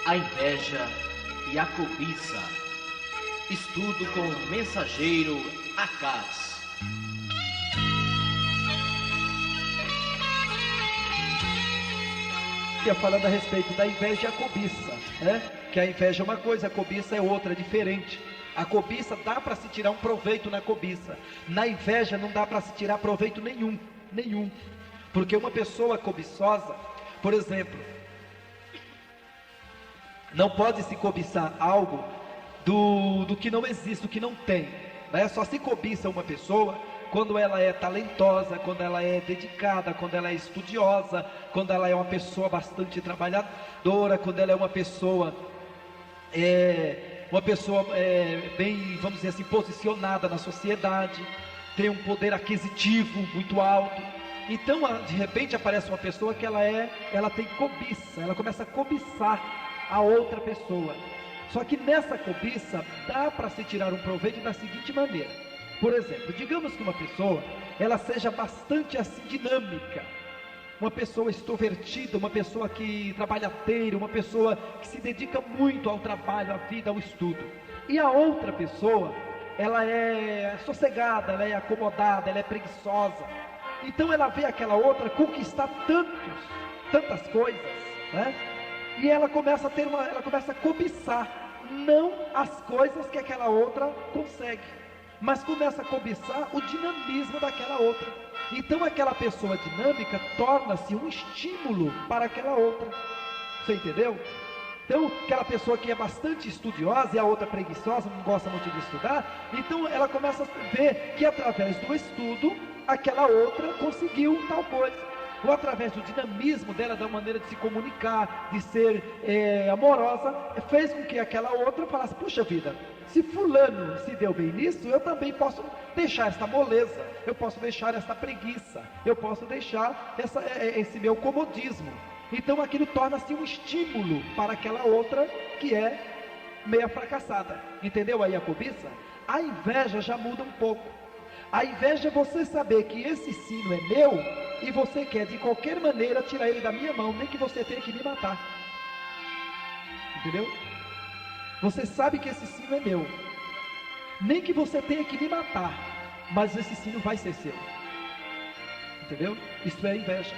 A inveja e a cobiça. Estudo com o mensageiro Acaz. Falando a respeito da inveja e a cobiça, né? Que a inveja é uma coisa, a cobiça é outra, é diferente. A cobiça dá para se tirar um proveito na cobiça. Na inveja não dá para se tirar proveito nenhum. Porque uma pessoa cobiçosa, por exemplo, não pode se cobiçar algo do que não existe, do que não tem, né? Só se cobiça uma pessoa quando ela é talentosa, quando ela é dedicada, quando ela é estudiosa, quando ela é uma pessoa bastante trabalhadora, quando ela é uma pessoa bem, vamos dizer assim, posicionada na sociedade, tem um poder aquisitivo muito alto. Então, de repente aparece uma pessoa que ela tem cobiça, ela começa a cobiçar a outra pessoa. Só que nessa cobiça dá para se tirar um proveito da seguinte maneira. Por exemplo, digamos que uma pessoa, ela seja bastante assim dinâmica, uma pessoa extrovertida, uma pessoa que trabalhadeira, uma pessoa que se dedica muito ao trabalho, à vida, ao estudo. E a outra pessoa, ela é sossegada, ela é acomodada, ela é preguiçosa. Então ela vê aquela outra conquistar tantas coisas, né? E ela começa a cobiçar, não as coisas que aquela outra consegue, mas começa a cobiçar o dinamismo daquela outra. Então aquela pessoa dinâmica torna-se um estímulo para aquela outra. Você entendeu? Então aquela pessoa que é bastante estudiosa e a outra preguiçosa, não gosta muito de estudar, então ela começa a ver que através do estudo aquela outra conseguiu tal coisa, ou através do dinamismo dela, da maneira de se comunicar, de ser amorosa, fez com que aquela outra falasse: puxa vida, se fulano se deu bem nisso, eu também posso deixar esta moleza, eu posso deixar esta preguiça, eu posso deixar esse meu comodismo. Então aquilo torna-se um estímulo para aquela outra que é meia fracassada. Entendeu aí a cobiça? A inveja já muda um pouco. A inveja é você saber que esse sino é meu e você quer de qualquer maneira tirar ele da minha mão, nem que você tenha que me matar. Entendeu? Você sabe que esse sino é meu, nem que você tenha que me matar, mas esse sino vai ser seu. Entendeu? Isso é inveja.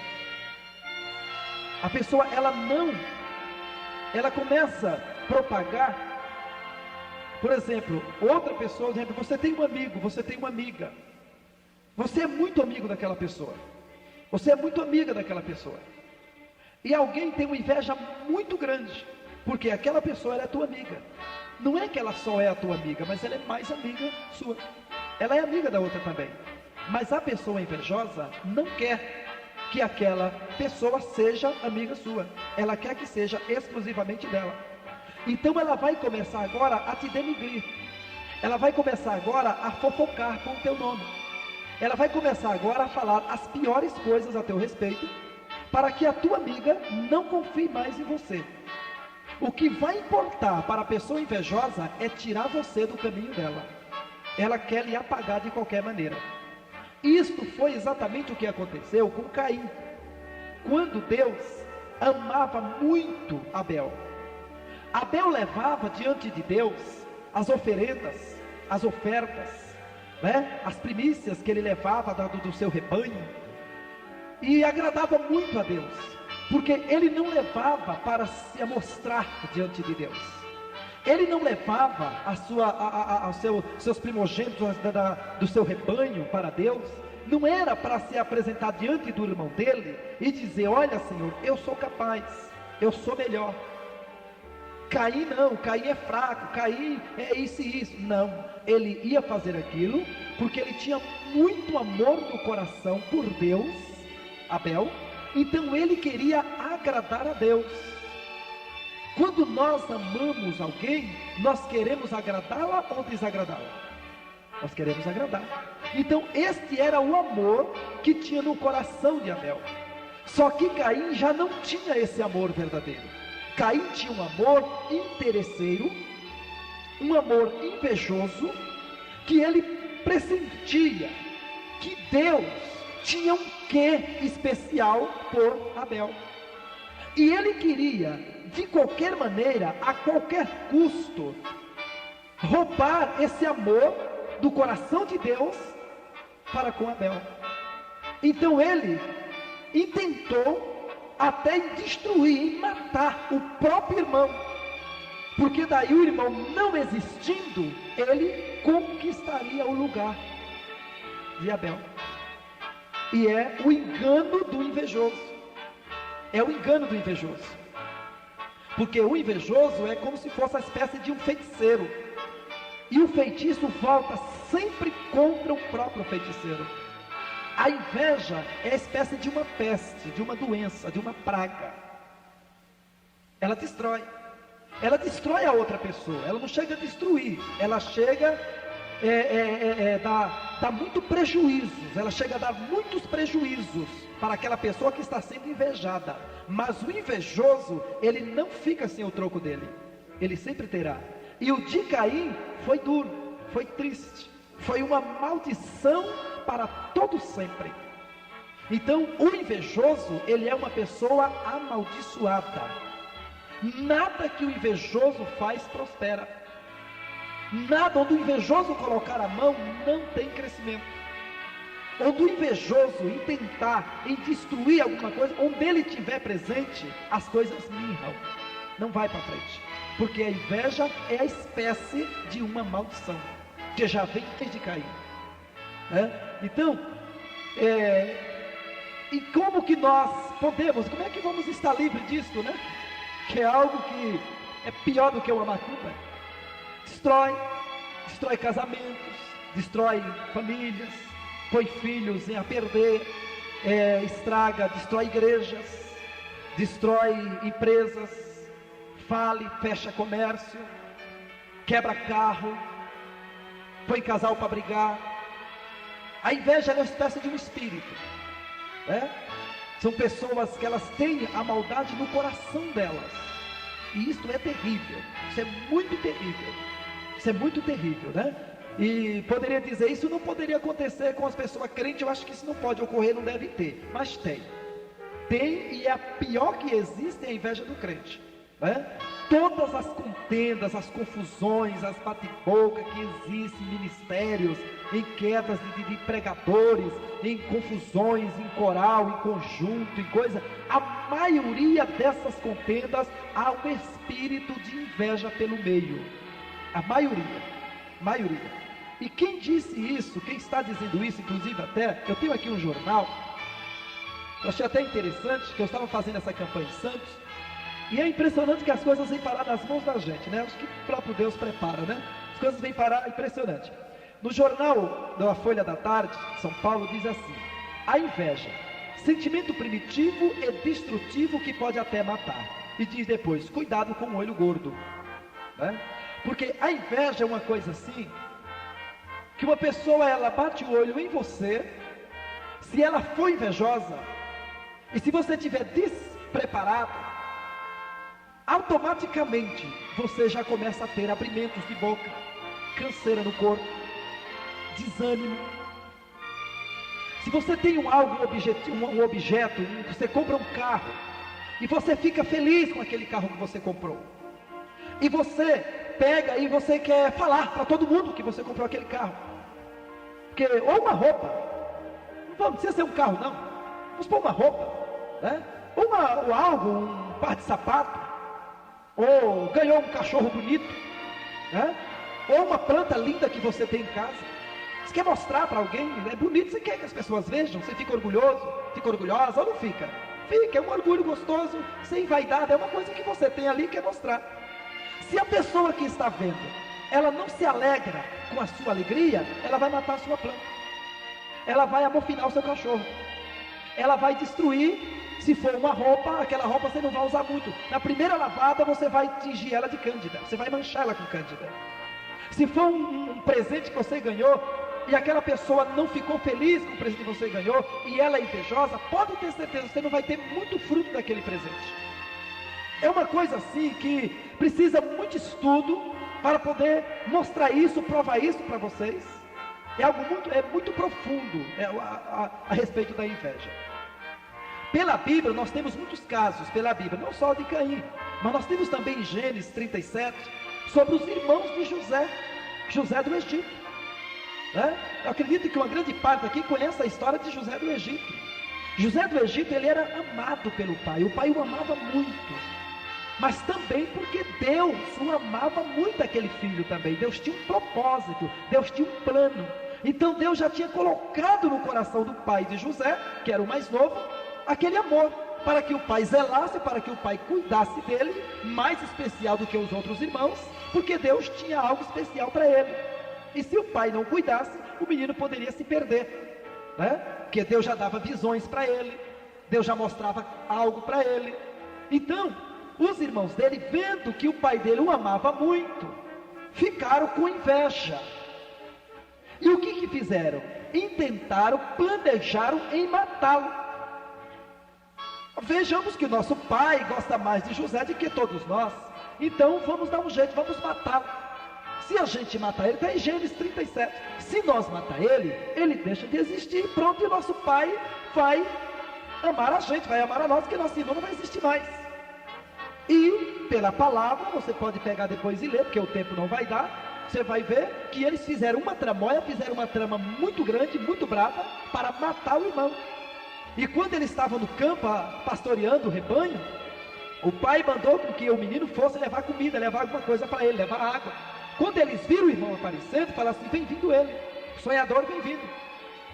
A pessoa, ela começa a propagar. Por exemplo, outra pessoa, por exemplo, você tem um amigo, você tem uma amiga, você é muito amigo daquela pessoa, você é muito amiga daquela pessoa, e alguém tem uma inveja muito grande, porque aquela pessoa ela é tua amiga. Não é que ela só é a tua amiga, mas ela é mais amiga sua, ela é amiga da outra também. Mas a pessoa invejosa não quer que aquela pessoa seja amiga sua, ela quer que seja exclusivamente dela. Então ela vai começar agora a te denigrir, ela vai começar agora a fofocar com o teu nome, ela vai começar agora a falar as piores coisas a teu respeito, para que a tua amiga não confie mais em você. O que vai importar para a pessoa invejosa é tirar você do caminho dela, ela quer lhe apagar de qualquer maneira. Isto foi exatamente o que aconteceu com Caim, quando Deus amava muito Abel. Abel levava diante de Deus as oferendas, as ofertas, né? As primícias que ele levava do seu rebanho, e agradava muito a Deus, porque ele não levava para se mostrar diante de Deus, ele não levava seus primogênitos do seu rebanho para Deus, não era para se apresentar diante do irmão dele e dizer: olha, Senhor, eu sou capaz, eu sou melhor. Caim não, Caim é fraco, Caim é isso e isso. Não, ele ia fazer aquilo porque ele tinha muito amor no coração por Deus, Abel, então ele queria agradar a Deus. Quando nós amamos alguém, nós queremos agradá-la ou desagradá-la? Nós queremos agradar. Então este era o amor que tinha no coração de Abel. Só que Caim já não tinha esse amor verdadeiro. Caim tinha um amor interesseiro, um amor invejoso, que ele pressentia que Deus tinha um quê especial por Abel. E ele queria de qualquer maneira, a qualquer custo, roubar esse amor do coração de Deus para com Abel. Então ele intentou até destruir e matar o próprio irmão, porque daí o irmão não existindo, ele conquistaria o lugar de Abel. E é o engano do invejoso. É o engano do invejoso. Porque o invejoso é como se fosse a espécie de um feiticeiro. E o feitiço volta sempre contra o próprio feiticeiro. A inveja é a espécie de uma peste, de uma doença, de uma praga. Ela destrói. Ela destrói a outra pessoa. Ela não chega a destruir. Ela chega dá muito prejuízos. Ela chega a dar muitos prejuízos para aquela pessoa que está sendo invejada. Mas o invejoso, ele não fica sem o troco dele. Ele sempre terá. E o de Caim foi duro, foi triste, foi uma maldição para todo sempre. Então o invejoso, ele é uma pessoa amaldiçoada. Nada que o invejoso faz prospera. Nada onde o invejoso colocar a mão não tem crescimento. Onde o invejoso intentar em destruir alguma coisa, onde ele estiver presente, as coisas mirram, não vai para frente. Porque a inveja é a espécie de uma maldição, que já vem desde Caim. Então, e como que nós podemos, como é que vamos estar livres disso, né? Que é algo que é pior do que uma macumba. Destrói casamentos, destrói famílias, põe filhos a perder, estraga, destrói igrejas, destrói empresas, fecha comércio, quebra carro, põe casal para brigar. A inveja é uma espécie de um espírito, né? São pessoas que elas têm a maldade no coração delas, e isso é terrível, isso é muito terrível, isso é muito terrível, né? E poderia dizer, isso não poderia acontecer com as pessoas crentes, eu acho que isso não pode ocorrer, não deve ter, mas tem, e é a pior que existe, é a inveja do crente, né? Todas as contendas, as confusões, as bate-boca que existem em ministérios, em quedas de pregadores, em confusões, em coral, em conjunto, em coisa, a maioria dessas contendas há um espírito de inveja pelo meio. A maioria. E quem disse isso, quem está dizendo isso, inclusive até, eu tenho aqui um jornal, eu achei até interessante, que eu estava fazendo essa campanha em Santos, e é impressionante que as coisas vêm parar nas mãos da gente, né? Acho que o próprio Deus prepara, né? As coisas vêm parar, impressionante. No jornal da Folha da Tarde, São Paulo, diz assim: a inveja, sentimento primitivo e destrutivo que pode até matar. E diz depois, cuidado com o olho gordo, né? Porque a inveja é uma coisa assim, que uma pessoa, ela bate o olho em você, se ela for invejosa, e se você estiver despreparado, automaticamente você já começa a ter abrimentos de boca, canseira no corpo, desânimo. Se você tem um objeto, você compra um carro, e você fica feliz com aquele carro que você comprou, e você pega e você quer falar para todo mundo que você comprou aquele carro, ou uma roupa, não precisa ser um carro não, vamos pôr uma roupa, né? Ou algo, um par de sapato, ou ganhou um cachorro bonito, né? Ou uma planta linda que você tem em casa, você quer mostrar para alguém, é bonito, você quer que as pessoas vejam, você fica orgulhoso, fica orgulhosa, ou não fica? Fica, é um orgulho gostoso, sem vaidade, é uma coisa que você tem ali e quer mostrar. Se a pessoa que está vendo, ela não se alegra com a sua alegria, ela vai matar a sua planta, ela vai amofinar o seu cachorro, ela vai destruir. Se for uma roupa, aquela roupa você não vai usar muito, na primeira lavada você vai tingir ela de cândida, você vai manchar ela com cândida. Se for um presente que você ganhou, e aquela pessoa não ficou feliz com o presente que você ganhou, e ela é invejosa, pode ter certeza, você não vai ter muito fruto daquele presente. É uma coisa assim que precisa muito estudo para poder mostrar isso, provar isso para vocês. É algo muito profundo a respeito da inveja. Pela Bíblia, nós temos muitos casos, pela Bíblia, não só de Caim, Mas nós temos também em Gênesis 37, sobre os irmãos de José, José do Egito. Eu acredito que uma grande parte aqui conhece a história de José do Egito. José do Egito, ele era amado pelo pai, o pai o amava muito, mas também porque Deus o amava muito aquele filho também. Deus tinha um propósito, Deus tinha um plano. Então Deus já tinha colocado no coração do pai de José, que era o mais novo, aquele amor, para que o pai zelasse, para que o pai cuidasse dele, mais especial do que os outros irmãos, porque Deus tinha algo especial para ele. E se o pai não cuidasse, o menino poderia se perder, porque Deus já dava visões para ele, Deus já mostrava algo para ele. Então, os irmãos dele, vendo que o pai dele o amava muito, ficaram com inveja. E o que fizeram? Intentaram, planejaram em matá-lo. Vejamos que o nosso pai gosta mais de José do que todos nós, então vamos dar um jeito, vamos matá-lo. Se a gente matar ele, está em Gênesis 37, se nós matar ele, ele deixa de existir, pronto, e o nosso pai vai amar a gente, vai amar a nós, porque nosso irmão não vai existir mais. E pela palavra, você pode pegar depois e ler, porque o tempo não vai dar, você vai ver que eles fizeram uma tramóia, fizeram uma trama muito grande, muito brava, para matar o irmão. E quando eles estavam no campo, pastoreando o rebanho, o pai mandou que o menino fosse levar comida, levar alguma coisa para ele, levar água. Quando eles viram o irmão aparecendo, falaram assim: vem vindo ele, o sonhador vem vindo,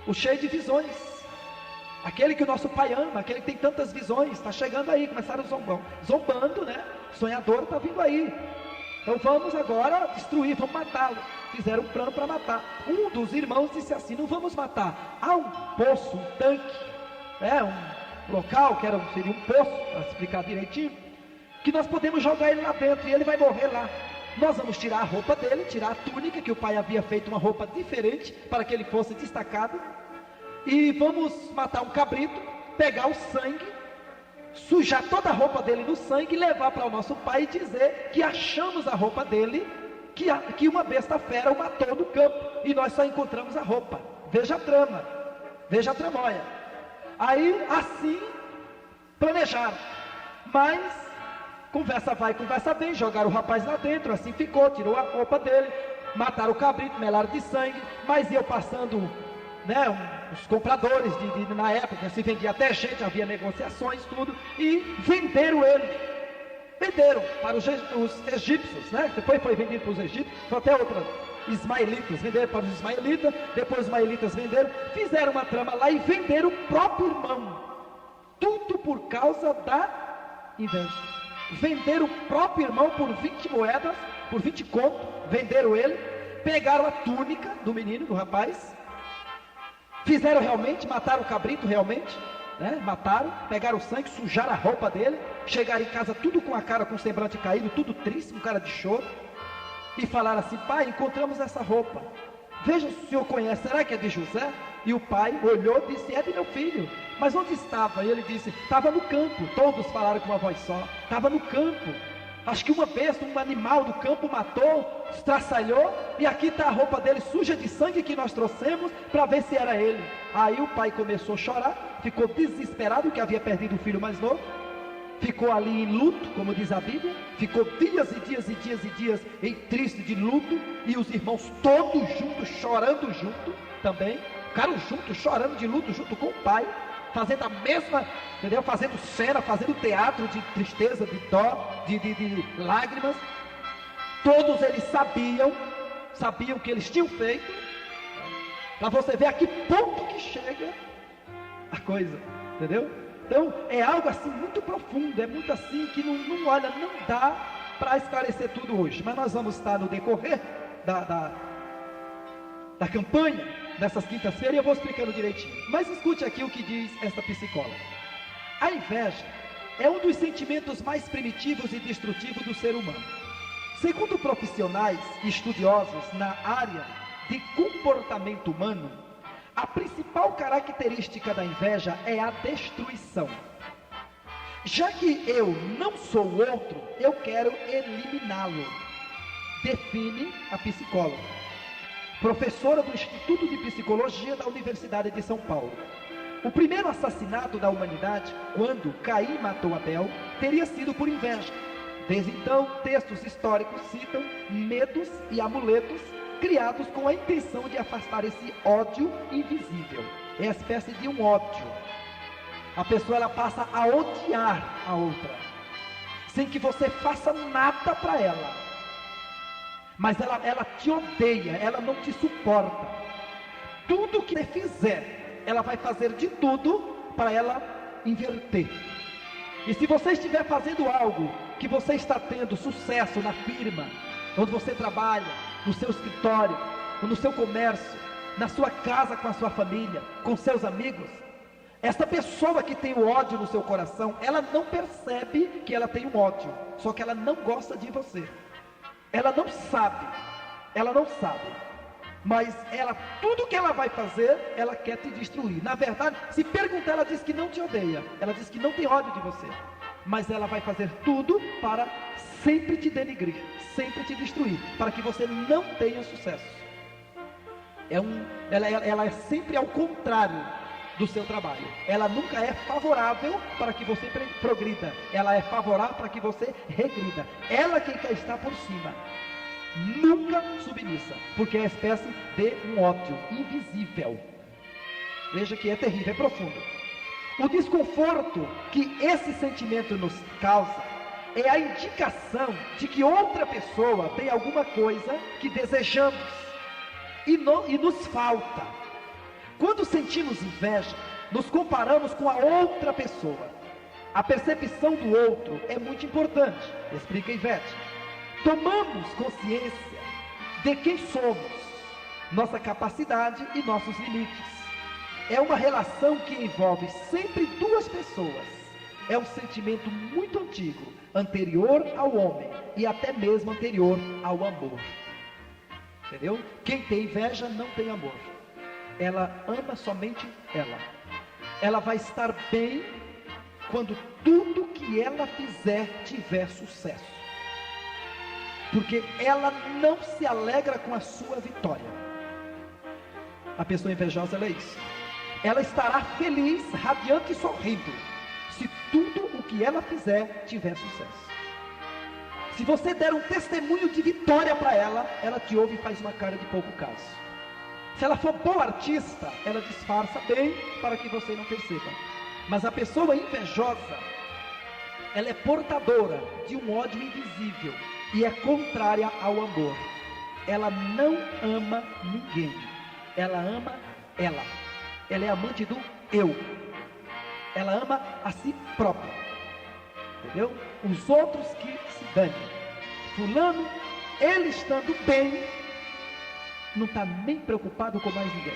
o cheio de visões, aquele que o nosso pai ama, aquele que tem tantas visões, está chegando aí. Começaram zombando, né? O sonhador está vindo aí, então vamos agora destruir, vamos matá-lo. Fizeram um plano para matar. Um dos irmãos disse assim: não vamos matar, há um poço, um tanque, um local que seria um poço, para explicar direitinho, que nós podemos jogar ele lá dentro e ele vai morrer lá. Nós vamos tirar a roupa dele, tirar a túnica, que o pai havia feito uma roupa diferente, para que ele fosse destacado, e vamos matar um cabrito, pegar o sangue, sujar toda a roupa dele no sangue, levar para o nosso pai e dizer que achamos a roupa dele, que uma besta fera o matou no campo, e nós só encontramos a roupa. Veja a trama, veja a tramóia. Aí assim planejaram, mas conversa vai, conversa vem, jogaram o rapaz lá dentro, assim ficou, tirou a roupa dele, mataram o cabrito, melaram de sangue, mas iam passando, os compradores na época, se vendia até gente, havia negociações, tudo, e venderam ele, venderam para os egípcios, depois foi vendido para os egípcios, foi até outra, ismaelitas, venderam para os ismaelitas, depois os ismaelitas venderam, fizeram uma trama lá e venderam o próprio irmão, tudo por causa da inveja. Venderam o próprio irmão por 20 moedas, por 20 contos, venderam ele, pegaram a túnica do menino, do rapaz, fizeram realmente, mataram o cabrito realmente, mataram, pegaram o sangue, sujaram a roupa dele, chegaram em casa tudo com a cara, com o semblante caído, tudo triste, com cara de choro, e falaram assim: pai, encontramos essa roupa, veja se o senhor conhece, será que é de José? E o pai olhou e disse: é de meu filho. Mas onde estava? E ele disse: estava no campo. Todos falaram com uma voz só: estava no campo. Acho que uma besta, um animal do campo matou, estraçalhou, e aqui está a roupa dele suja de sangue que nós trouxemos para ver se era ele. Aí o pai começou a chorar, ficou desesperado que havia perdido o filho mais novo, ficou ali em luto, como diz a Bíblia, ficou dias e dias e dias e dias em triste de luto, e os irmãos todos juntos, chorando junto também, ficaram juntos, chorando de luto junto com o pai, fazendo a mesma, entendeu? Fazendo cena, fazendo teatro de tristeza, de dó, de lágrimas. Todos eles sabiam o que eles tinham feito, para você ver a que ponto que chega a coisa, entendeu? Então é algo assim muito profundo, é muito assim que não dá para esclarecer tudo hoje, mas nós vamos estar no decorrer da campanha dessas quintas-feiras, e eu vou explicando direitinho. Mas escute aqui o que diz esta psicóloga. A inveja é um dos sentimentos mais primitivos e destrutivos do ser humano. Segundo profissionais e estudiosos na área de comportamento humano, a principal característica da inveja é a destruição. Já que eu não sou o outro, eu quero eliminá-lo, define a psicóloga, professora do Instituto de Psicologia da Universidade de São Paulo. O primeiro assassinato da humanidade, quando Caim matou Abel, teria sido por inveja. Desde então, textos históricos citam medos e amuletos criados com a intenção de afastar esse ódio invisível. É uma espécie de um ódio. A pessoa ela passa a odiar a outra, sem que você faça nada para ela. Mas ela te odeia, ela não te suporta. Tudo que você fizer, ela vai fazer de tudo para ela inverter. E se você estiver fazendo algo que você está tendo sucesso na firma, onde você trabalha, no seu escritório, no seu comércio, na sua casa com a sua família, com seus amigos, essa pessoa que tem o ódio no seu coração, ela não percebe que ela tem um ódio, só que ela não gosta de você. Ela não sabe, mas tudo que ela vai fazer, ela quer te destruir. Na verdade, se perguntar, ela diz que não te odeia, ela diz que não tem ódio de você, mas ela vai fazer tudo para sempre te denigrir, sempre te destruir, para que você não tenha sucesso. Ela é sempre ao contrário do seu trabalho. Ela nunca é favorável para que você progrida, ela é favorável para que você regrida. Ela quem quer estar por cima, nunca submissa, porque é uma espécie de um ódio invisível. Veja que é terrível, é profundo. O desconforto que esse sentimento nos causa é a indicação de que outra pessoa tem alguma coisa que desejamos e nos falta. Quando sentimos inveja, nos comparamos com a outra pessoa. A percepção do outro é muito importante. Explica Ivete. Tomamos consciência de quem somos, nossa capacidade e nossos limites. É uma relação que envolve sempre duas pessoas. É um sentimento muito antigo, anterior ao homem e até mesmo anterior ao amor. Entendeu? Quem tem inveja não tem amor. Ela ama somente ela. Ela vai estar bem quando tudo que ela fizer tiver sucesso, porque ela não se alegra com a sua vitória. A pessoa invejosa, ela é isso. Ela estará feliz, radiante e sorrindo, se tudo o que ela fizer tiver sucesso. Se você der um testemunho de vitória para ela, ela te ouve e faz uma cara de pouco caso. Se ela for boa artista, ela disfarça bem para que você não perceba. Mas a pessoa invejosa, ela é portadora de um ódio invisível e é contrária ao amor. Ela não ama ninguém, ela ama ela. Ela é amante do eu. Ela ama a si própria. Entendeu? Os outros que se danem. Fulano, ele estando bem, não está nem preocupado com mais ninguém.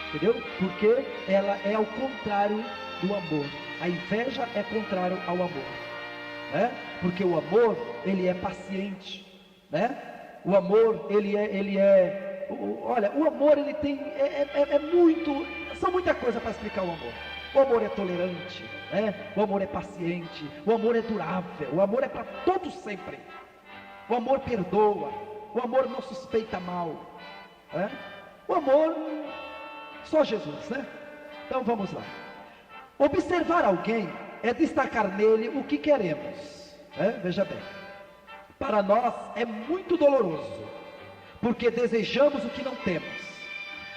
Entendeu? Porque ela é ao contrário do amor. A inveja é contrário ao amor, né? Porque o amor, ele é paciente, né? O amor, olha, o amor, ele tem, são muita coisa para explicar o amor. O amor é tolerante, né? O amor é paciente, o amor é durável, o amor é para todos sempre. O amor perdoa, o amor não suspeita mal, né? O amor, só Jesus, né? Então vamos lá. Observar alguém é destacar nele o que queremos, né? Veja bem, para nós é muito doloroso, porque desejamos o que não temos,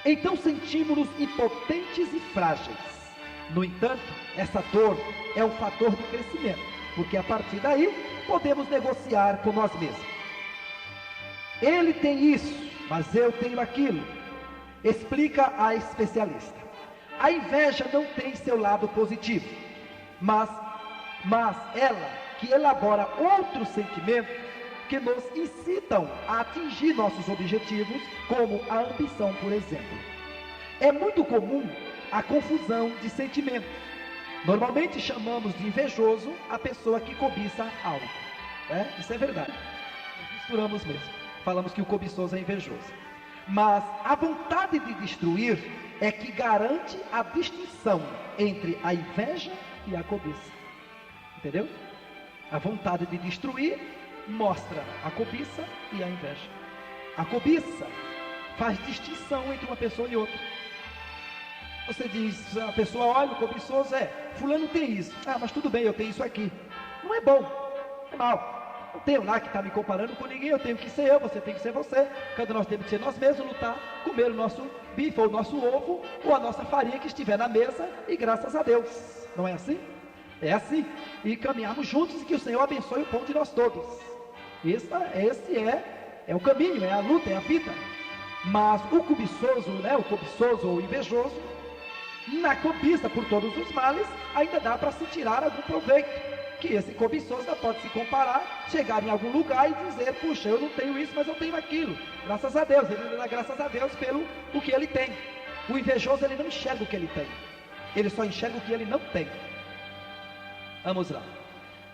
então sentimos-nos impotentes e frágeis. No entanto, essa dor é um fator de crescimento, porque a partir daí podemos negociar com nós mesmos. Ele tem isso, mas eu tenho aquilo, explica a especialista. A inveja não tem seu lado positivo, mas ela que elabora outros sentimentos que nos incitam a atingir nossos objetivos, como a ambição, por exemplo. É muito comum a confusão de sentimentos. Normalmente chamamos de invejoso a pessoa que cobiça algo, né? Isso é verdade. Nós misturamos mesmo. Falamos que o cobiçoso é invejoso. Mas a vontade de destruir é que garante a distinção entre a inveja e a cobiça. Entendeu? A vontade de destruir mostra a cobiça e a inveja. A cobiça faz distinção entre uma pessoa e outra. Você diz, a pessoa olha, o cobiçoso fulano tem isso. Ah, mas tudo bem, eu tenho isso aqui. Não é bom, é mal. Não tenho lá que estar me comparando com ninguém, eu tenho que ser eu, você tem que ser você. Cada nós temos que ser nós mesmos, lutar, comer o nosso bife ou o nosso ovo ou a nossa farinha que estiver na mesa e graças a Deus. Não é assim? É assim. E caminharmos juntos e que o Senhor abençoe o pão de nós todos. Esse é o caminho, é a luta, é a vida. Mas o cobiçoso, né, o cobiçoso ou o invejoso, na cobiça por todos os males, ainda dá para se tirar algum proveito. Que esse cobiçoso pode se comparar, chegar em algum lugar e dizer, puxa, eu não tenho isso, mas eu tenho aquilo. Graças a Deus, ele dá graças a Deus pelo o que ele tem. O invejoso, ele não enxerga o que ele tem. Ele só enxerga o que ele não tem. Vamos lá.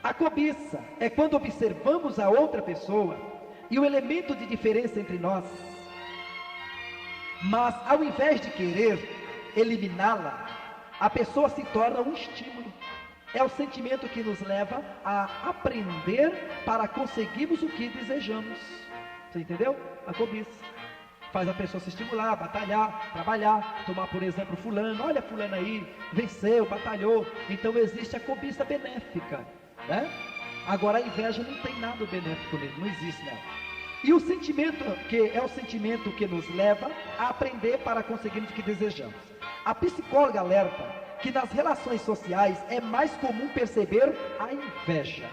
A cobiça é quando observamos a outra pessoa e o elemento de diferença entre nós, mas ao invés de querer eliminá-la, a pessoa se torna um estímulo. É o sentimento que nos leva a aprender para conseguirmos o que desejamos. Você entendeu? A cobiça faz a pessoa se estimular, batalhar, trabalhar, tomar por exemplo fulano, olha fulano aí, venceu, batalhou. Então existe a cobiça benéfica, né? Agora a inveja não tem nada benéfico nele, não existe nada. E o sentimento que é o sentimento que nos leva a aprender para conseguirmos o que desejamos. A psicóloga alerta que nas relações sociais é mais comum perceber a inveja.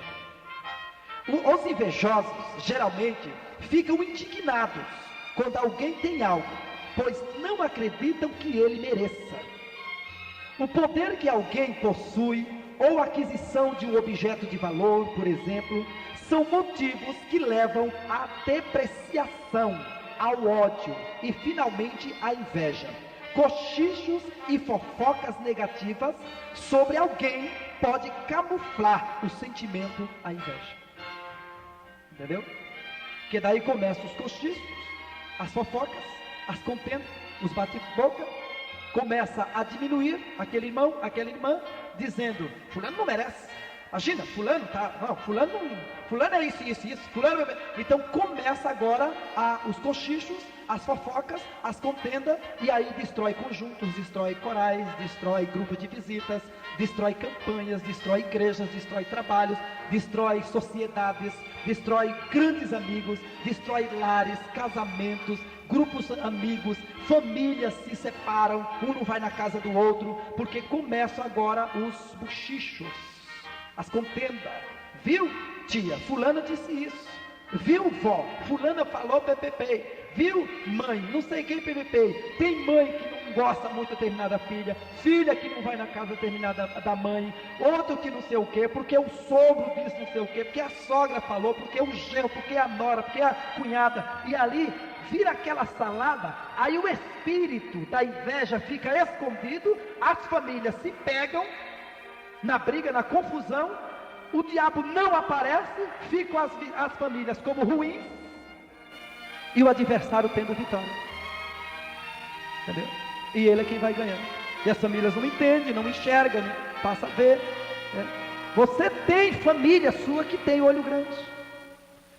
Os invejosos geralmente ficam indignados quando alguém tem algo, pois não acreditam que ele mereça. O poder que alguém possui ou a aquisição de um objeto de valor, por exemplo, são motivos que levam à depreciação, ao ódio e finalmente à inveja. Cochichos e fofocas negativas sobre alguém pode camuflar o sentimento à inveja. Entendeu? Porque daí começam os cochichos, as fofocas, as contendas, os bate-boca, começa a diminuir aquele irmão, aquela irmã, dizendo, fulano não merece. Imagina, fulano é isso, fulano. Então começa agora os cochichos, as fofocas, as contendas, e aí destrói conjuntos, destrói corais, destrói grupos de visitas, destrói campanhas, destrói igrejas, destrói trabalhos, destrói sociedades, destrói grandes amigos, destrói lares, casamentos, grupos amigos, famílias se separam, um não vai na casa do outro, porque começam agora os bochichos, as contendas. Viu, tia, fulana disse isso. Viu, vó, fulana falou ppp. Viu, mãe, não sei quem ppp. Tem mãe que não gosta muito de determinada filha, filha que não vai na casa determinada da mãe, outro que não sei o que, porque o sogro disse não sei o que, porque a sogra falou, porque o genro, porque a nora, porque a cunhada, e ali vira aquela salada. Aí o espírito da inveja fica escondido, as famílias se pegam na briga, na confusão, o diabo não aparece, ficam as famílias como ruins, e o adversário tendo vitória. Entendeu? E ele é quem vai ganhando. E as famílias não entendem, não enxergam, não passa a ver. Né? Você tem família sua que tem olho grande.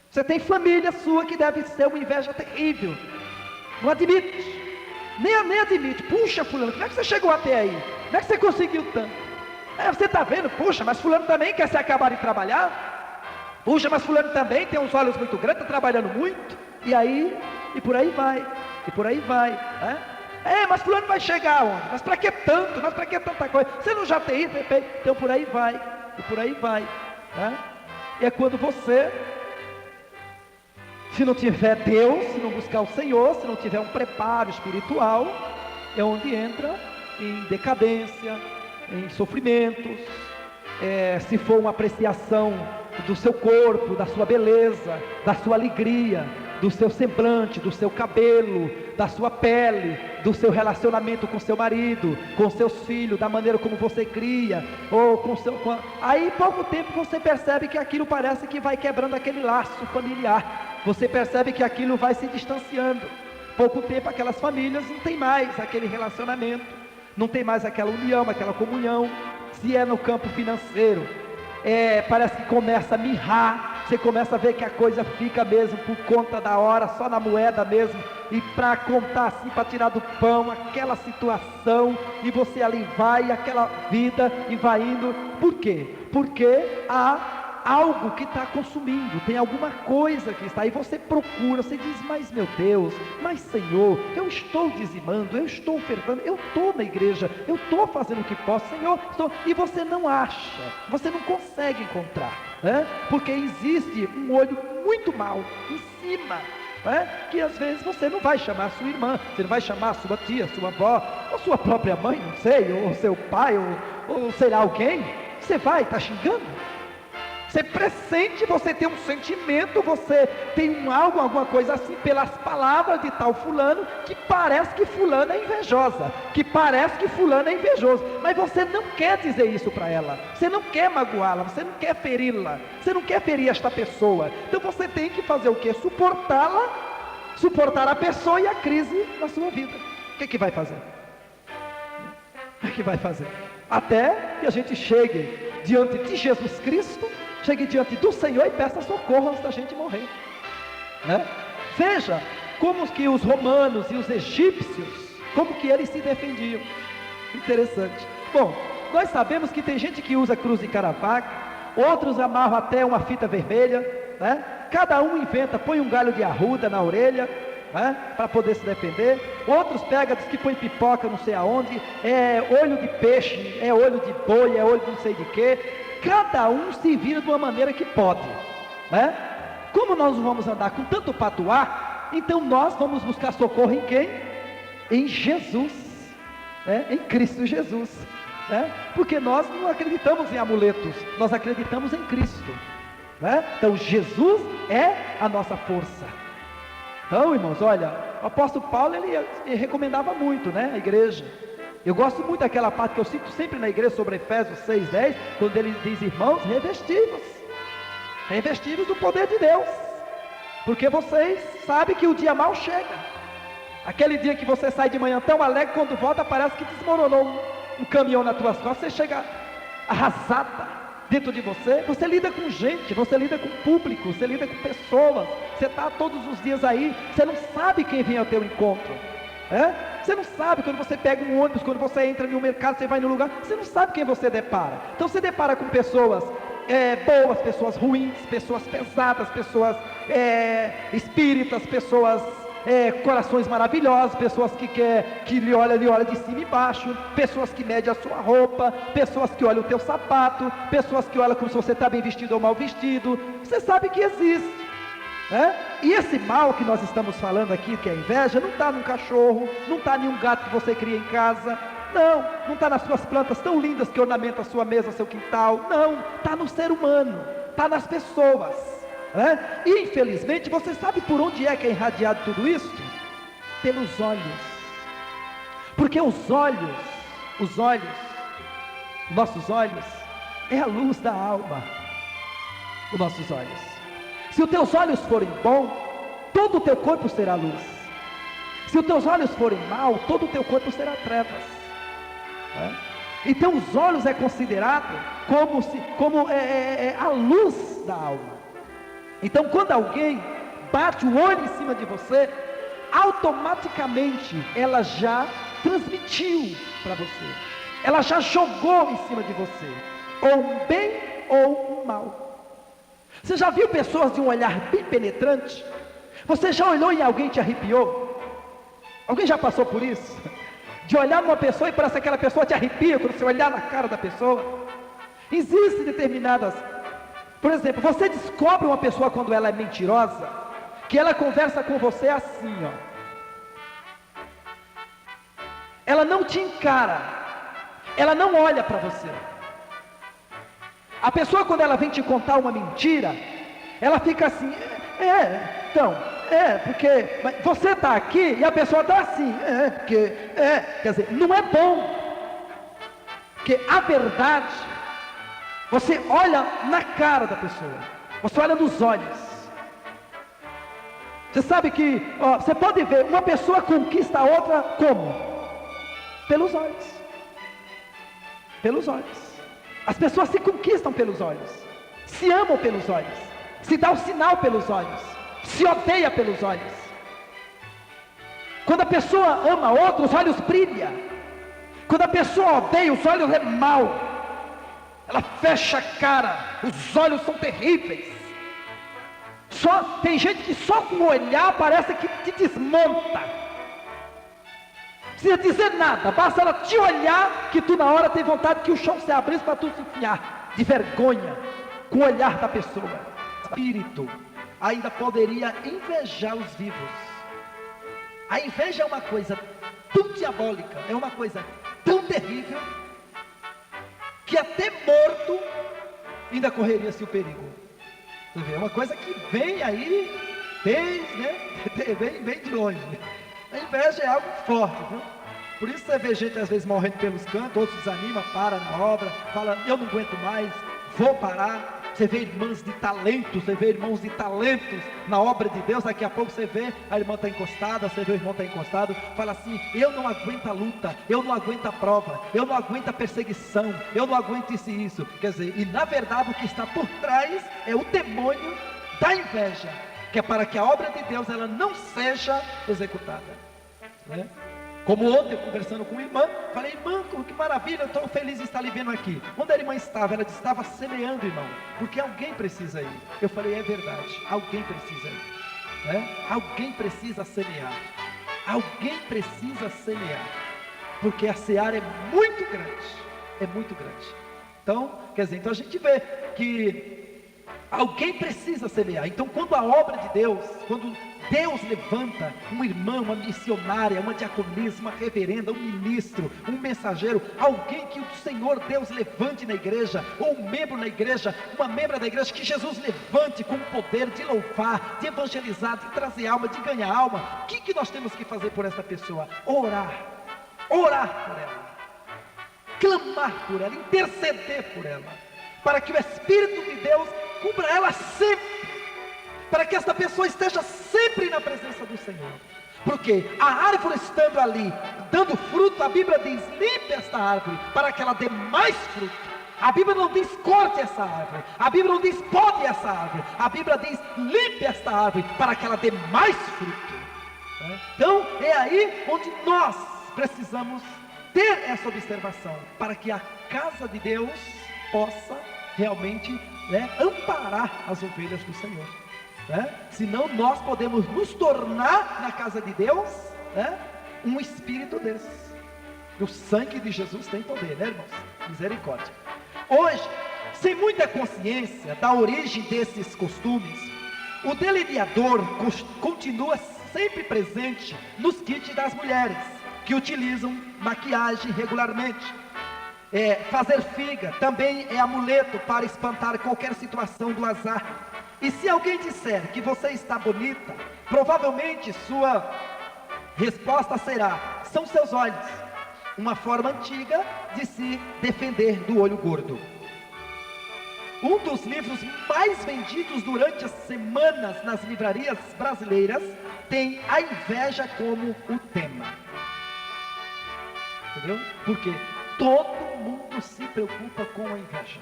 Você tem família sua que deve ser uma inveja terrível. Não admite. Nem admite. Puxa, fulano, como é que você chegou até aí? Como é que você conseguiu tanto? Você está vendo? Puxa, mas fulano também quer se acabar de trabalhar? Puxa, mas fulano também tem uns olhos muito grandes, está trabalhando muito. E aí, e por aí vai. E por aí vai. Né? Mas fulano vai chegar onde? Mas para que tanto? Mas para que tanta coisa? Você não já tem isso? Então por aí vai. E por aí vai. Né? E é quando você, se não tiver Deus, se não buscar o Senhor, se não tiver um preparo espiritual, é onde entra em decadência, em sofrimentos, se for uma apreciação do seu corpo, da sua beleza, da sua alegria, do seu semblante, do seu cabelo, da sua pele, do seu relacionamento com seu marido, com seus filhos, da maneira como você cria, ou aí em pouco tempo você percebe que aquilo parece que vai quebrando aquele laço familiar, você percebe que aquilo vai se distanciando, pouco tempo aquelas famílias não tem mais aquele relacionamento, não tem mais aquela união, aquela comunhão. Se é no campo financeiro, parece que começa a mirrar, você começa a ver que a coisa fica mesmo por conta da hora, só na moeda mesmo, e para contar assim, para tirar do pão, aquela situação, e você ali vai, aquela vida, e vai indo. Por quê? Porque há algo que está consumindo, tem alguma coisa que está, e você procura, você diz, mas meu Deus, mas Senhor, eu estou dizimando, eu estou ofertando, eu estou na igreja, eu estou fazendo o que posso, Senhor, e você não acha, você não consegue encontrar, né? Porque existe um olho muito mau em cima, que às vezes você não vai chamar sua irmã, você não vai chamar sua tia, sua avó, ou sua própria mãe, não sei, ou seu pai, ou sei lá alguém, você vai estar xingando, você pressente, você tem um sentimento, você tem alguma coisa assim, pelas palavras de tal fulano, que parece que fulano é invejosa, que parece que fulano é invejoso, mas você não quer dizer isso para ela, você não quer magoá-la, você não quer feri-la, você não quer ferir esta pessoa, então você tem que fazer o quê? Suportá-la, suportar a pessoa e a crise na sua vida. O que vai fazer? O que vai fazer? Até que a gente chegue diante de Jesus Cristo, chegue diante do Senhor e peça socorro antes da gente morrer, né? Veja como que os romanos e os egípcios, como que eles se defendiam. Interessante. Bom, nós sabemos que tem gente que usa cruz de caravaca, outros amarram até uma fita vermelha, né? Cada um inventa, põe um galho de arruda na orelha, né? Para poder se defender. Outros pegam, diz que põe pipoca não sei aonde, é olho de peixe, é olho de boi, é olho de não sei de quê. Cada um se vira de uma maneira que pode, né? Como nós vamos andar com tanto patuá, então nós vamos buscar socorro em quem? Em Jesus, né? Em Cristo Jesus, né? Porque nós não acreditamos em amuletos, nós acreditamos em Cristo, né? Então Jesus é a nossa força. Então, irmãos, olha, o apóstolo Paulo ele recomendava muito, né, a igreja. Eu gosto muito daquela parte que eu cito sempre na igreja sobre Efésios 6:10, quando ele diz, irmãos, revestivos do poder de Deus, porque vocês sabem que o dia mau chega, aquele dia que você sai de manhã tão alegre, quando volta parece que desmoronou um caminhão nas tuas costas, você chega arrasada dentro de você lida com gente, você lida com público, você lida com pessoas, você está todos os dias aí, você não sabe quem vem ao teu encontro, você não sabe, quando você pega um ônibus, quando você entra no mercado, você vai no lugar, você não sabe quem você depara. Então você depara com pessoas boas, pessoas ruins, pessoas pesadas, pessoas espíritas, pessoas corações maravilhosos, pessoas que lhe olha de cima e baixo, pessoas que medem a sua roupa, pessoas que olham o teu sapato, pessoas que olham como se você está bem vestido ou mal vestido. Você sabe que existe. E esse mal que nós estamos falando aqui, que é a inveja, não está num cachorro, não está em um gato que você cria em casa, não está nas suas plantas tão lindas que ornamentam a sua mesa, seu quintal, não, está no ser humano, está nas pessoas, e infelizmente você sabe por onde é que é irradiado tudo isso? Pelos olhos, porque os nossos olhos é a luz da alma, os nossos olhos. Se os teus olhos forem bons, todo o teu corpo será luz. Se os teus olhos forem maus, todo o teu corpo será trevas. Então os olhos é considerado como a luz da alma. Então quando alguém bate o olho em cima de você, automaticamente ela já transmitiu para você. Ela já jogou em cima de você, ou um bem ou um mal. Você já viu pessoas de um olhar bem penetrante? Você já olhou em alguém e te arrepiou? Alguém já passou por isso? De olhar numa pessoa e parece que aquela pessoa te arrepia quando você olhar na cara da pessoa? Existem determinadas... Por exemplo, você descobre uma pessoa quando ela é mentirosa, que ela conversa com você assim, ó. Ela não te encara, ela não olha para você. A pessoa, quando ela vem te contar uma mentira, ela fica assim, porque você está aqui e a pessoa está assim, quer dizer, não é bom, porque a verdade, você olha na cara da pessoa, você olha nos olhos. Você sabe que, você pode ver, uma pessoa conquista a outra como? Pelos olhos. Pelos olhos. As pessoas se conquistam pelos olhos, se amam pelos olhos, se dá o sinal pelos olhos, se odeia pelos olhos. Quando a pessoa ama outro, os olhos brilham. Quando a pessoa odeia, os olhos é mau. ela fecha a cara, os olhos são terríveis. Tem gente que só com o olhar parece que te desmonta. Não precisa dizer nada, basta ela te olhar que tu na hora tem vontade que o chão se abrisse para tu se enfiar, de vergonha, com o olhar da pessoa. O espírito ainda poderia invejar os vivos. A inveja é uma coisa tão diabólica, é uma coisa tão terrível, que até morto ainda correria-se o perigo. Você vê, é uma coisa que vem aí, vem de longe. A inveja é algo forte, viu? Por isso você vê gente às vezes morrendo pelos cantos, outros desanima, para na obra, fala, eu não aguento mais, vou parar. Você vê irmãs de talentos, você vê irmãos de talentos na obra de Deus. Daqui a pouco você vê a irmã está encostada, você vê o irmão está encostado, fala assim, eu não aguento a luta, eu não aguento a prova, eu não aguento a perseguição, eu não aguento isso e isso. Quer dizer, e na verdade o que está por trás é o demônio da inveja, que é para que a obra de Deus ela não seja executada, né? Como ontem, conversando com uma irmã, falei, irmã, que maravilha, eu estou feliz de estar lhe vendo aqui. Onde a irmã estava? Ela disse, estava semeando, irmão, porque alguém precisa ir. Eu falei, é verdade, alguém precisa ir, né? Alguém precisa semear, alguém precisa semear, porque a seara é muito grande. Então, quer dizer, então a gente vê que alguém precisa semear. Então quando a obra de Deus, quando Deus levanta um irmão, uma missionária, uma diaconisa, uma reverenda, um ministro, um mensageiro, alguém que o Senhor Deus levante na igreja, ou um membro na igreja, uma membra da igreja, que Jesus levante com o poder de louvar, de evangelizar, de trazer alma, de ganhar alma. O que nós temos que fazer por essa pessoa? Orar por ela, clamar por ela, interceder por ela, para que o Espírito de Deus cubra ela sempre, para que esta pessoa esteja sempre na presença do Senhor. Porque a árvore estando ali, dando fruto, a Bíblia diz, limpe esta árvore, para que ela dê mais fruto. A Bíblia não diz corte essa árvore, a Bíblia não diz pode essa árvore, a Bíblia diz limpe esta árvore, para que ela dê mais fruto. Então é aí onde nós precisamos ter essa observação, para que a casa de Deus possa realmente amparar as ovelhas do Senhor. Senão nós podemos nos tornar na casa de Deus um espírito desses. O sangue de Jesus tem poder, né, irmãos? Misericórdia. Hoje, sem muita consciência da origem desses costumes, o delineador continua sempre presente nos kits das mulheres que utilizam maquiagem regularmente. Fazer figa também é amuleto para espantar qualquer situação do azar. E se alguém disser que você está bonita, provavelmente sua resposta será, são seus olhos. Uma forma antiga de se defender do olho gordo. Um dos livros mais vendidos durante as semanas nas livrarias brasileiras tem a inveja como o tema. Entendeu? Porque todo mundo se preocupa com a inveja.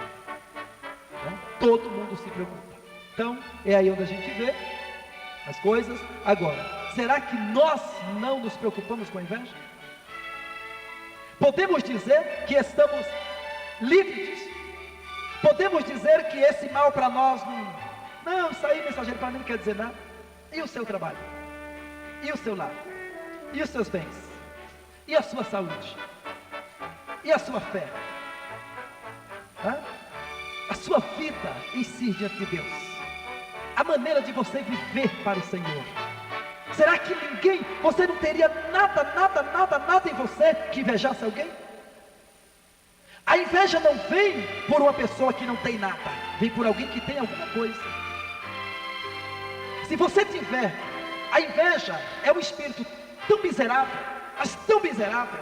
Todo mundo se preocupa. Então, é aí onde a gente vê as coisas. Agora, será que nós não nos preocupamos com a inveja? Podemos dizer que estamos livres disso? Podemos dizer que esse mal para nós não, isso aí, mensageiro, para mim não quer dizer nada. E o seu trabalho? E o seu lar? E os seus bens? E a sua saúde? E a sua fé? A sua vida em si diante de Deus? A maneira de você viver para o Senhor? Será que você não teria nada em você que invejasse alguém? A inveja não vem por uma pessoa que não tem nada, vem por alguém que tem alguma coisa. Se você tiver, a inveja é um espírito tão miserável, mas tão miserável,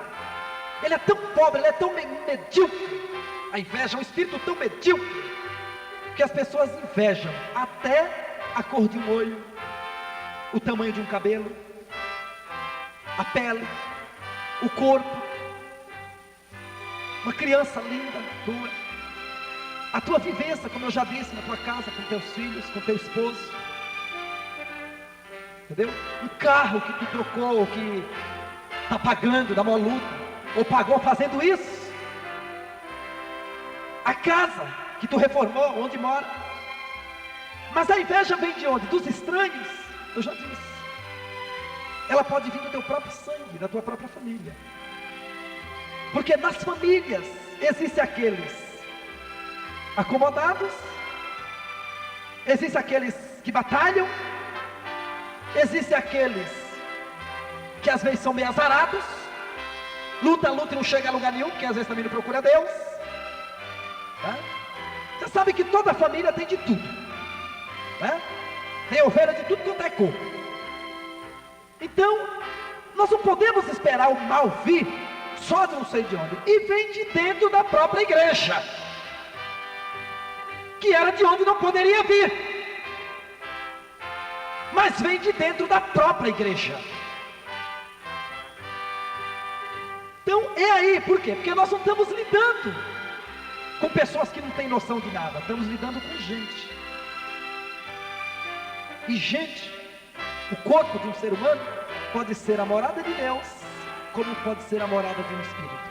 ele é tão pobre, ele é tão medíocre. A inveja é um espírito tão medíocre, que as pessoas invejam até a cor de um olho, o tamanho de um cabelo, a pele, o corpo, uma criança linda, tua, a tua vivência, como eu já disse, na tua casa, com teus filhos, com teu esposo, entendeu? Um carro que tu trocou, ou que está pagando, dá uma luta, ou pagou fazendo isso. a casa que tu reformou, onde mora. Mas a inveja vem de onde? Dos estranhos. Eu já disse. Ela pode vir do teu próprio sangue, da tua própria família. Porque nas famílias existem aqueles acomodados, existem aqueles que batalham, existem aqueles que às vezes são meio azarados, luta e não chega a lugar nenhum, porque às vezes também não procura Deus. Tá? Você sabe que toda família tem de tudo, né? Tem ovelha de tudo quanto é cor. Então, nós não podemos esperar o mal vir só de não sei de onde, e vem de dentro da própria igreja, que era de onde não poderia vir, mas vem de dentro da própria igreja. Então é aí, por quê? Porque nós não estamos lidando com pessoas que não têm noção de nada, estamos lidando com gente. E gente, o corpo de um ser humano pode ser a morada de Deus, como pode ser a morada de um espírito.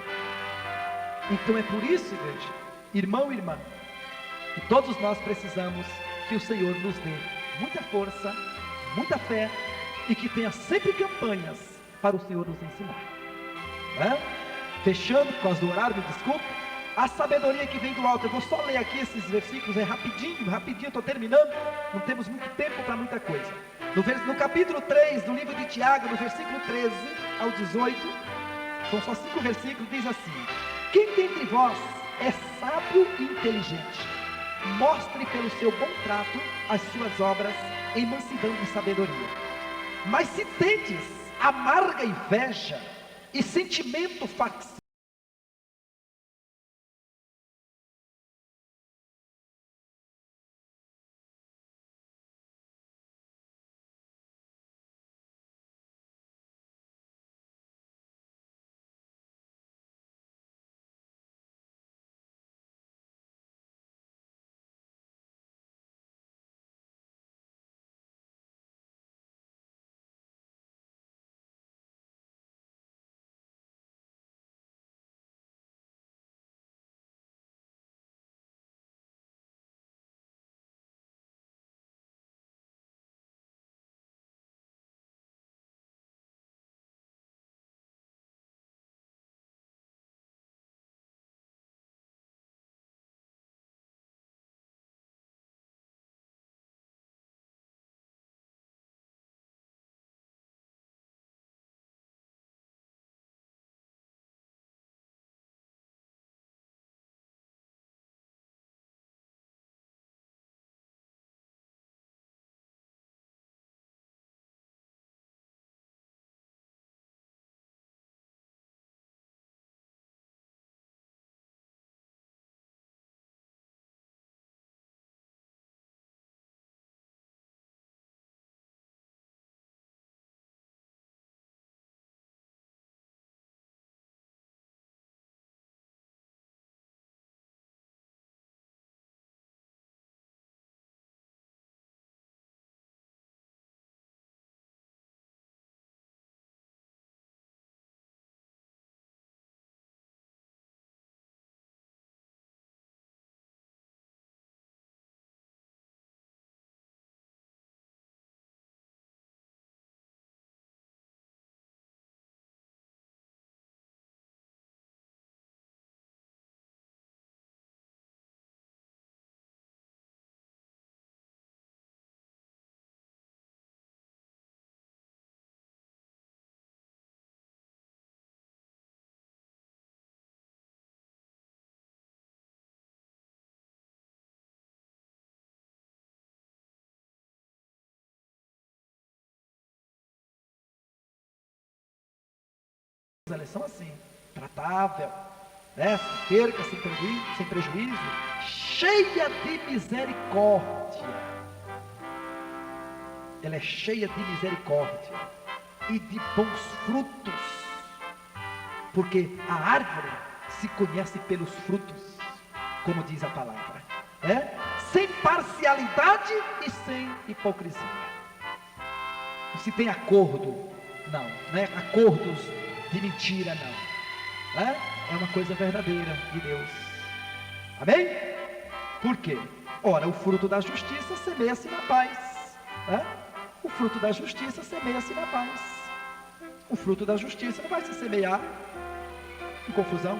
Então é por isso, igreja, irmão e irmã, que todos nós precisamos que o Senhor nos dê muita força, muita fé, e que tenha sempre campanhas para o Senhor nos ensinar, né? Fechando, por causa do horário, me desculpe, a sabedoria que vem do alto. Eu vou só ler aqui esses versículos, rapidinho, estou terminando, não temos muito tempo para muita coisa. No capítulo 3 do livro de Tiago, no versículo 13 ao 18, são só 5 versículos, diz assim: quem dentre vós é sábio e inteligente, mostre pelo seu bom trato as suas obras em mansidão e sabedoria. Mas se tendes amarga inveja e sentimento faccioso, elas são assim, tratável, né? Sem perca, sem prejuízo, cheia de misericórdia. Ela é cheia de misericórdia e de bons frutos, porque a árvore se conhece pelos frutos, como diz a palavra, né? Sem parcialidade e sem hipocrisia. Não se tem acordo, não é acordos de mentira, não, é uma coisa verdadeira de Deus. Amém? Por quê? Ora, o fruto da justiça semeia-se na paz, né? O fruto da justiça semeia-se na paz. O fruto da justiça não vai se semear em confusão.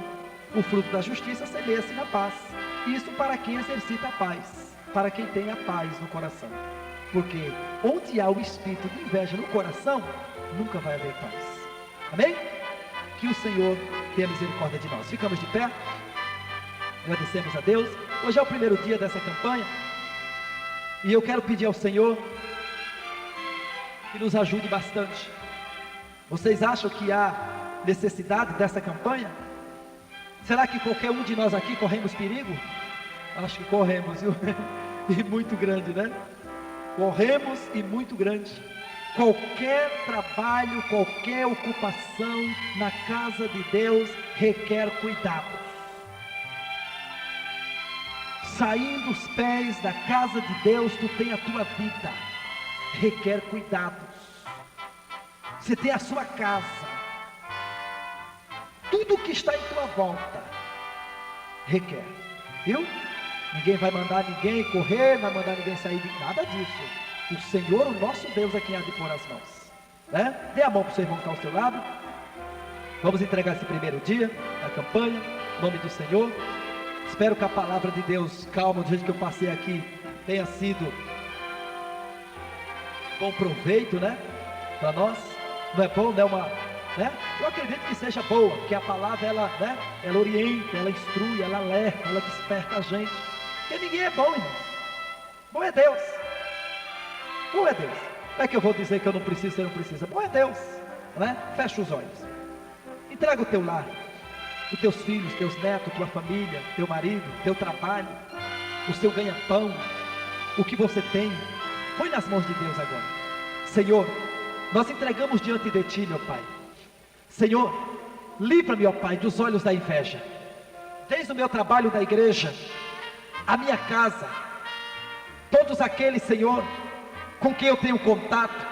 O fruto da justiça semeia-se na paz. Isso para quem exercita a paz, para quem tem a paz no coração. Porque onde há o espírito de inveja no coração, nunca vai haver paz. Amém? Que o Senhor tenha misericórdia de nós. Ficamos de pé. Agradecemos a Deus. Hoje é o primeiro dia dessa campanha. E eu quero pedir ao Senhor que nos ajude bastante. Vocês acham que há necessidade dessa campanha? Será que qualquer um de nós aqui corremos perigo? Acho que corremos, viu? E muito grande, né? Corremos e muito grande. Qualquer trabalho, qualquer ocupação na casa de Deus requer cuidado. Saindo dos pés da casa de Deus, tu tem a tua vida, requer cuidados. Você tem a sua casa, tudo que está em tua volta requer, viu? Ninguém vai mandar ninguém correr, não vai mandar ninguém sair de nada disso. O Senhor, o nosso Deus, é quem há de pôr as mãos, né? Dê a mão para o seu irmão que está ao seu lado. Vamos entregar esse primeiro dia da campanha, em nome do Senhor. Espero que a palavra de Deus, calma, do jeito que eu passei aqui, tenha sido bom proveito, né? Para nós. Não é bom, né? Eu acredito que seja boa, porque a palavra, ela orienta, ela instrui, ela alerta, ela desperta a gente. Porque ninguém é bom, irmãos. Bom é Deus. Bom é Deus. Não é que eu vou dizer que eu não preciso, você não precisa. Bom é Deus, né? Fecha os olhos. Entrega o teu lar, os teus filhos, teus netos, tua família, teu marido, teu trabalho, o seu ganha-pão, o que você tem. Põe nas mãos de Deus agora. Senhor, nós entregamos diante de Ti, meu Pai. Senhor, livra-me, ó Pai, dos olhos da inveja. Desde o meu trabalho da igreja, a minha casa, todos aqueles, Senhor, com quem eu tenho contato,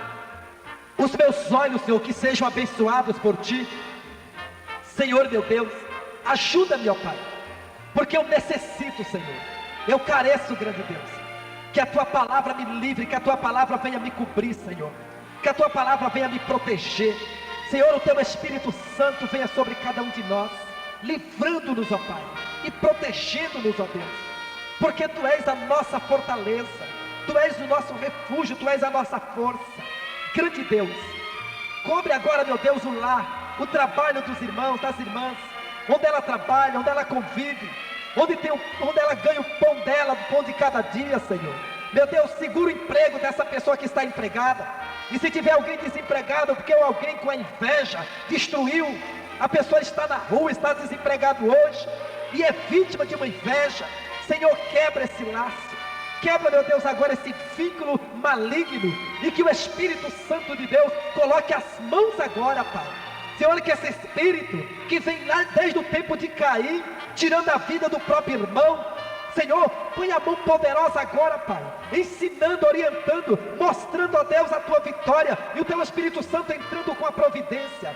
os meus olhos, Senhor, que sejam abençoados por Ti. Senhor, meu Deus, ajuda-me, ó Pai, porque eu necessito, Senhor, eu careço, grande Deus, que a Tua palavra me livre, que a Tua palavra venha me cobrir, Senhor, que a Tua palavra venha me proteger. Senhor, o Teu Espírito Santo venha sobre cada um de nós, livrando-nos, ó Pai, e protegendo-nos, ó Deus, porque Tu és a nossa fortaleza, Tu és o nosso refúgio, Tu és a nossa força. Grande Deus, cobre agora, meu Deus, o lar, o trabalho dos irmãos, das irmãs, onde ela trabalha, onde ela convive, onde ela ganha o pão dela, o pão de cada dia, Senhor. Meu Deus, segura o emprego dessa pessoa que está empregada. E se tiver alguém desempregado, porque alguém com a inveja destruiu, a pessoa está na rua, está desempregado hoje, e é vítima de uma inveja, Senhor, quebra esse laço, quebra, meu Deus, agora esse vínculo maligno, e que o Espírito Santo de Deus coloque as mãos agora, Pai. Senhor, que esse espírito que vem lá desde o tempo de Caim, tirando a vida do próprio irmão, Senhor, põe a mão poderosa agora, Pai, ensinando, orientando, mostrando a Deus a Tua vitória, e o Teu Espírito Santo entrando com a providência.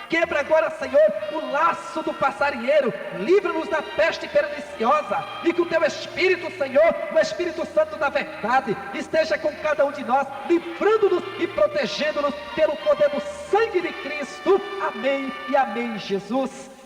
Quebra agora, Senhor, o laço do passarinheiro, livra-nos da peste perniciosa, e que o Teu Espírito, Senhor, o Espírito Santo da verdade, esteja com cada um de nós, livrando-nos e protegendo-nos pelo poder do sangue de Cristo. Amém e amém, Jesus.